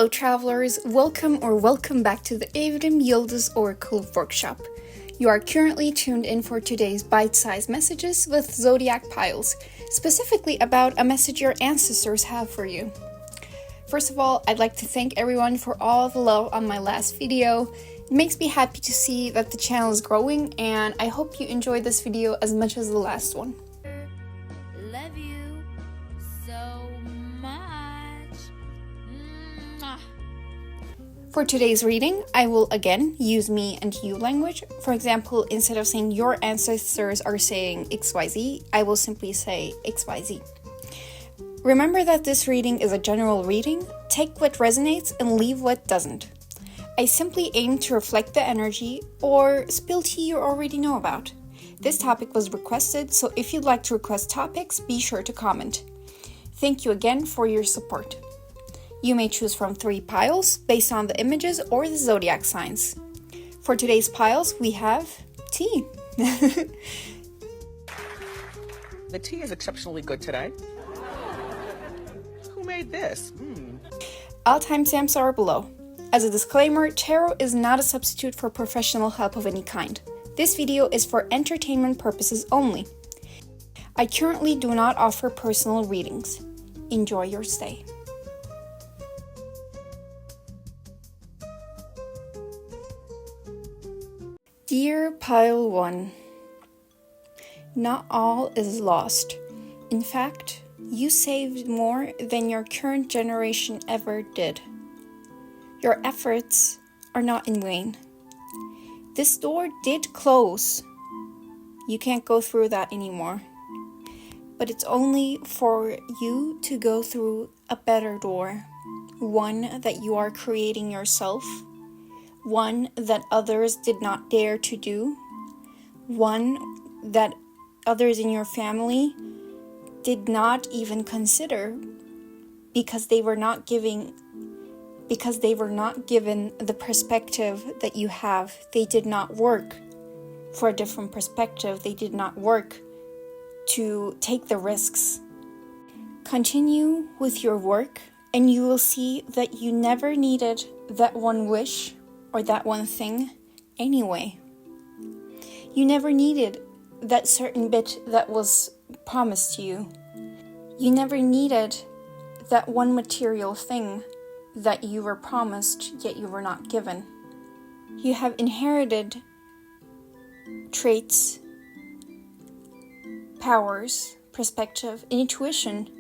Hello travelers, welcome back to the Evrim-Yıldız Oracle Workshop. You are currently tuned in for today's bite-sized messages with Zodiac piles, specifically about a message your ancestors have for you. First of all, I'd like to thank everyone for all the love on my last video. It makes me happy to see that the channel is growing, and I hope you enjoyed this video as much as the last one. Love you so much. For today's reading, I will again use me and you language. For example, instead of saying your ancestors are saying XYZ, I will simply say XYZ. Remember that this reading is a general reading. Take what resonates and leave what doesn't. I simply aim to reflect the energy or spill tea you already know about. This topic was requested, so if you'd like to request topics, be sure to comment. Thank you again for your support. You may choose from 3 piles based on the images or the zodiac signs. For today's piles, we have tea. The tea is exceptionally good today. Who made this? All timestamps are below. As a disclaimer, tarot is not a substitute for professional help of any kind. This video is for entertainment purposes only. I currently do not offer personal readings. Enjoy your stay. Dear Pile 1, not all is lost. In fact, you saved more than your current generation ever did. Your efforts are not in vain. This door did close. You can't go through that anymore. But it's only for you to go through a better door. One that you are creating yourself. One that others did not dare to do. One that others in your family did not even consider because they were not given the perspective that you have. They did not work for a different perspective. They did not work to take the risks. Continue with your work and you will see that you never needed that one wish or that one thing anyway. You never needed that certain bit that was promised to you. You never needed that one material thing that you were promised yet you were not given. You have inherited traits, powers, perspective, and intuition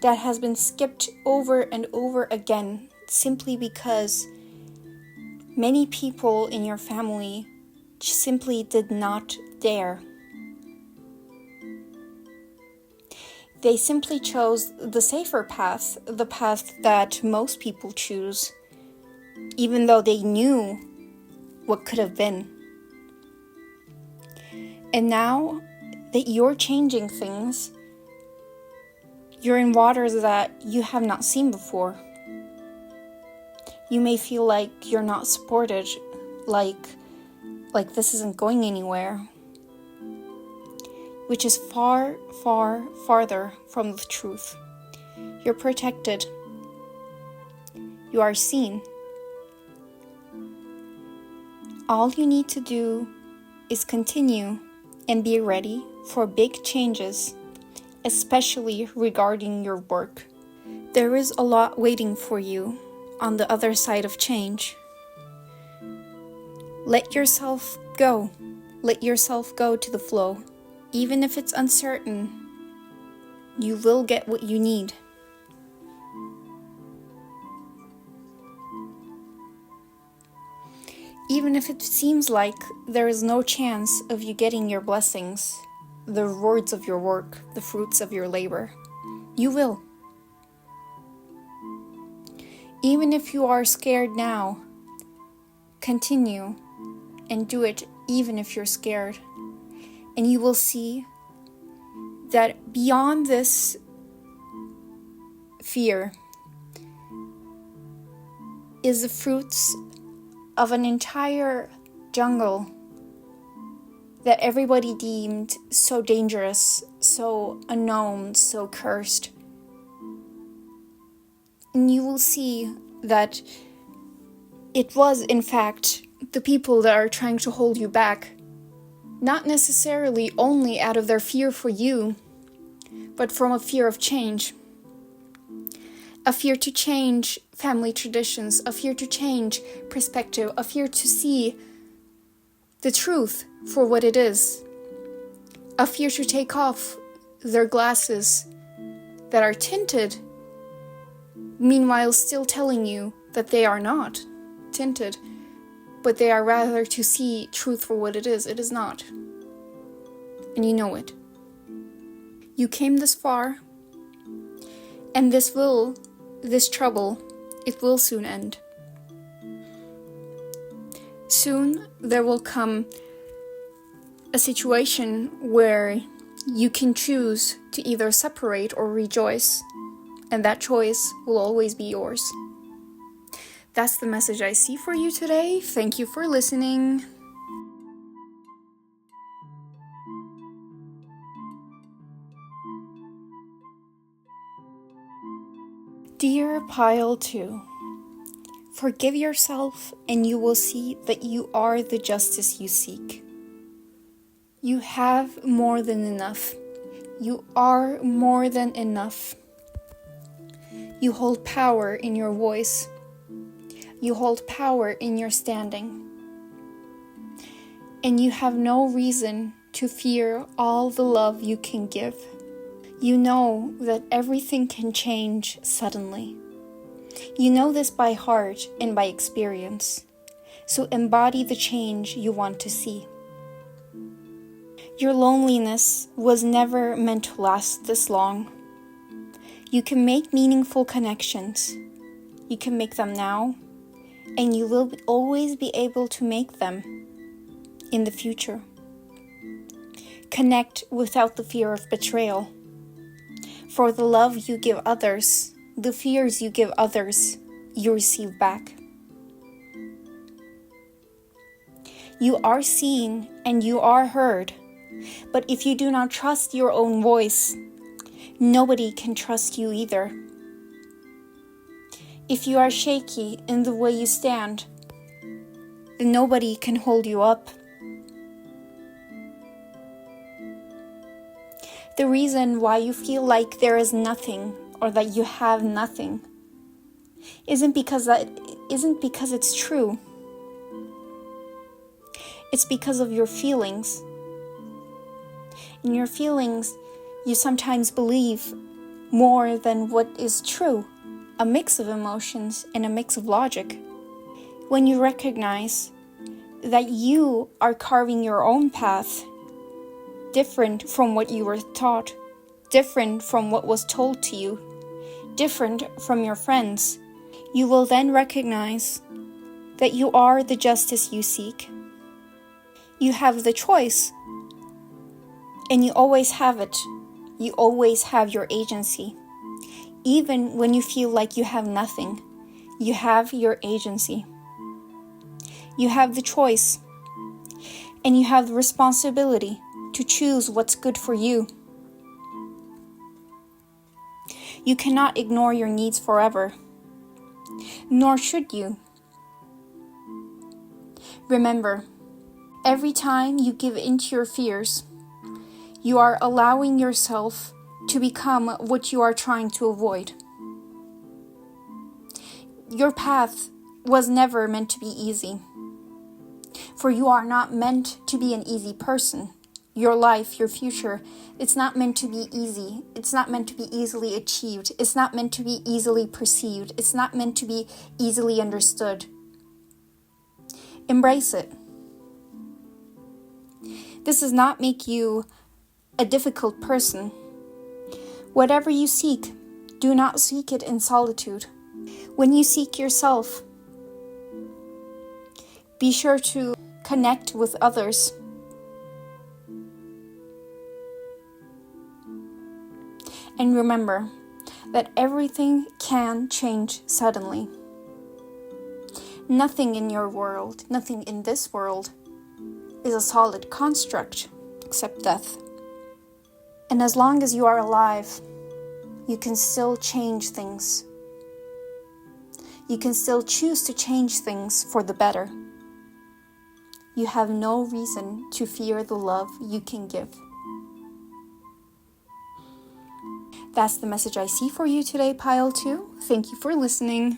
that has been skipped over and over again simply because many people in your family simply did not dare. They simply chose the safer path, the path that most people choose, even though they knew what could have been. And now that you're changing things, you're in waters that you have not seen before. You may feel like you're not supported, like this isn't going anywhere, which is far, far, farther from the truth. You're protected. You are seen. All you need to do is continue and be ready for big changes, especially regarding your work. There is a lot waiting for you on the other side of change. Let yourself go. Let yourself go to the flow. Even if it's uncertain, you will get what you need. Even if it seems like there is no chance of you getting your blessings, the rewards of your work, the fruits of your labor, you will. Even if you are scared now, continue and do it even if you're scared. And you will see that beyond this fear is the fruits of an entire jungle that everybody deemed so dangerous, so unknown, so cursed. And you will see that it was, in fact, the people that are trying to hold you back, not necessarily only out of their fear for you, but from a fear of change. A fear to change family traditions, a fear to change perspective, a fear to see the truth for what it is, a fear to take off their glasses that are tinted, meanwhile still telling you that they are not tinted, but they are rather to see truth for what it is. It is not. And you know it. You came this far, and this trouble, it will soon end. Soon there will come a situation where you can choose to either separate or rejoice, and that choice will always be yours. That's the message I see for you today. Thank you for listening. Dear Pile 2, forgive yourself and you will see that you are the justice you seek. You have more than enough. You are more than enough. You hold power in your voice. You hold power in your standing. And you have no reason to fear all the love you can give. You know that everything can change suddenly. You know this by heart and by experience. So embody the change you want to see. Your loneliness was never meant to last this long. You can make meaningful connections. You can make them now, and you will always be able to make them in the future. Connect without the fear of betrayal. For the love you give others, the fears you give others, you receive back. You are seen and you are heard, but if you do not trust your own voice, nobody can trust you either. If you are shaky in the way you stand, then nobody can hold you up. The reason why you feel like there is nothing or that you have nothing isn't because it's true. It's because of your feelings. In your feelings, you sometimes believe more than what is true, a mix of emotions and a mix of logic. When you recognize that you are carving your own path, different from what you were taught, different from what was told to you, different from your friends, you will then recognize that you are the justice you seek. You have the choice, and you always have it. You always have your agency. Even when you feel like you have nothing, you have your agency. You have the choice, and you have the responsibility to choose what's good for you. You cannot ignore your needs forever, nor should you. Remember, every time you give in to your fears, you are allowing yourself to become what you are trying to avoid. Your path was never meant to be easy, for you are not meant to be an easy person. Your life, your future, it's not meant to be easy. It's not meant to be easily achieved. It's not meant to be easily perceived. It's not meant to be easily understood. Embrace it. This does not make you a difficult person. Whatever you seek, do not seek it in solitude. When you seek yourself, be sure to connect with others. And remember that everything can change suddenly. Nothing in your world, nothing in this world, is a solid construct except death. And as long as you are alive, you can still change things. you can still choose to change things for the better. You have no reason to fear the love you can give. That's the message I see for you today, Pile 2. Thank you for listening.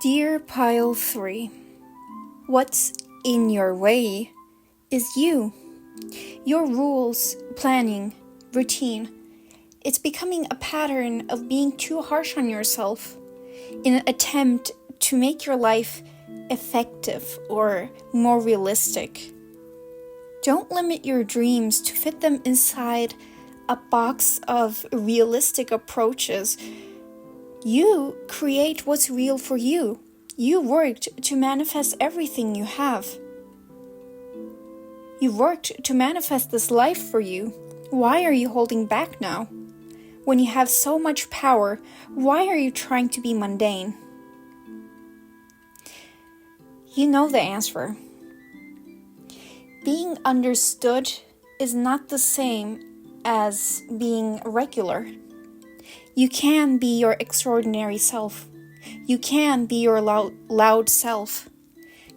Dear Pile 3, what's in your way is you. Your rules, planning, routine. It's becoming a pattern of being too harsh on yourself in an attempt to make your life effective or more realistic. Don't limit your dreams to fit them inside a box of realistic approaches. You create what's real for you. You worked to manifest everything you have. You worked to manifest this life for you. Why are you holding back now? When you have so much power, why are you trying to be mundane? You know the answer. Being understood is not the same as being regular. You can be your extraordinary self. You can be your loud self.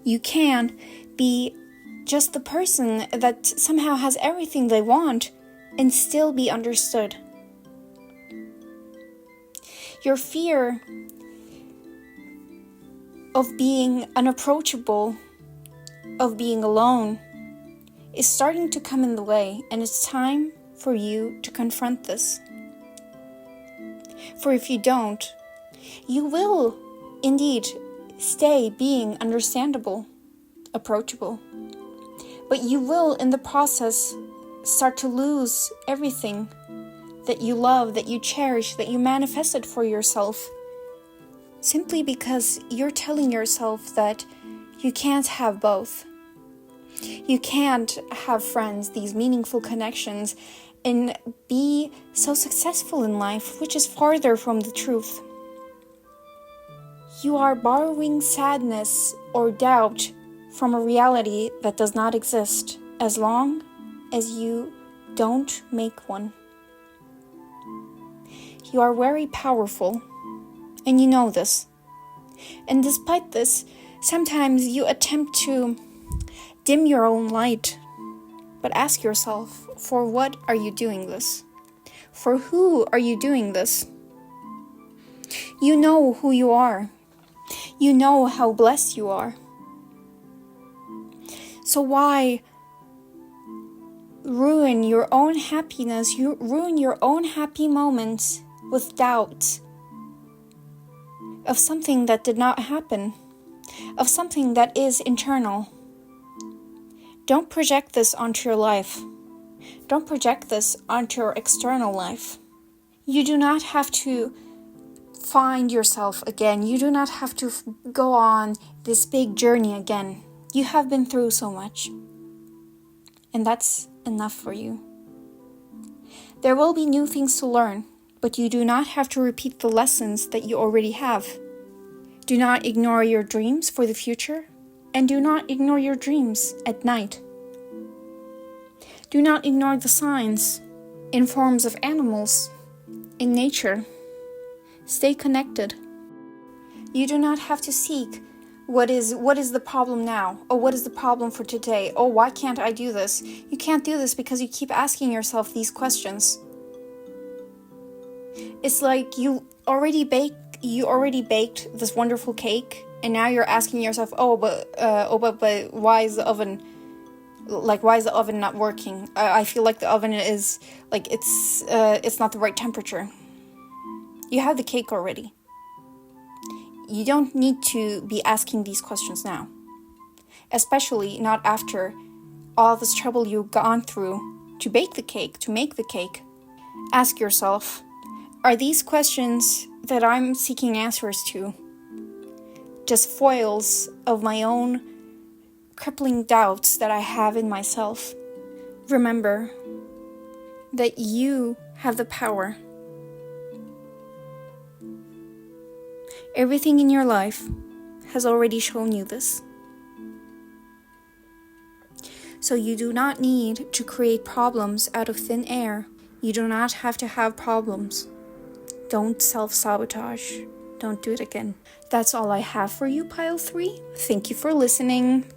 You can be just the person that somehow has everything they want and still be understood. Your fear of being unapproachable, of being alone, is starting to come in the way, and it's time for you to confront this. For if you don't, you will indeed stay being understandable, approachable. But you will, in the process, start to lose everything that you love, that you cherish, that you manifested for yourself. Simply because you're telling yourself that you can't have both. You can't have friends, these meaningful connections, and be so successful in life, which is farther from the truth. You are borrowing sadness or doubt from a reality that does not exist, as long as you don't make one. You are very powerful, and you know this. And despite this, sometimes you attempt to dim your own light. But ask yourself, for what are you doing this? For who are you doing this? You know who you are. You know how blessed you are. So why ruin your own happiness, you ruin your own happy moments with doubt of something that did not happen, of something that is internal? Don't project this onto your life. Don't project this onto your external life. You do not have to find yourself again. You do not have to go on this big journey again. You have been through so much. And that's enough for you. There will be new things to learn, but you do not have to repeat the lessons that you already have. Do not ignore your dreams for the future. And do not ignore your dreams at night. Do not ignore the signs in forms of animals, in nature. Stay connected. You do not have to seek what is the problem now, or what is the problem for today, or why can't I do this? You can't do this because you keep asking yourself these questions. It's like you already baked this wonderful cake. And now you're asking yourself, but why is the oven not working? I feel like the oven is like it's not the right temperature. You have the cake already. You don't need to be asking these questions now, especially not after all this trouble you've gone through to bake the cake, to make the cake. Ask yourself, are these questions that I'm seeking answers to just foils of my own crippling doubts that I have in myself? Remember that you have the power. Everything in your life has already shown you this. So you do not need to create problems out of thin air You do not have to have problems. Don't self-sabotage. Don't do it again. That's all I have for you, Pile 3. Thank you for listening.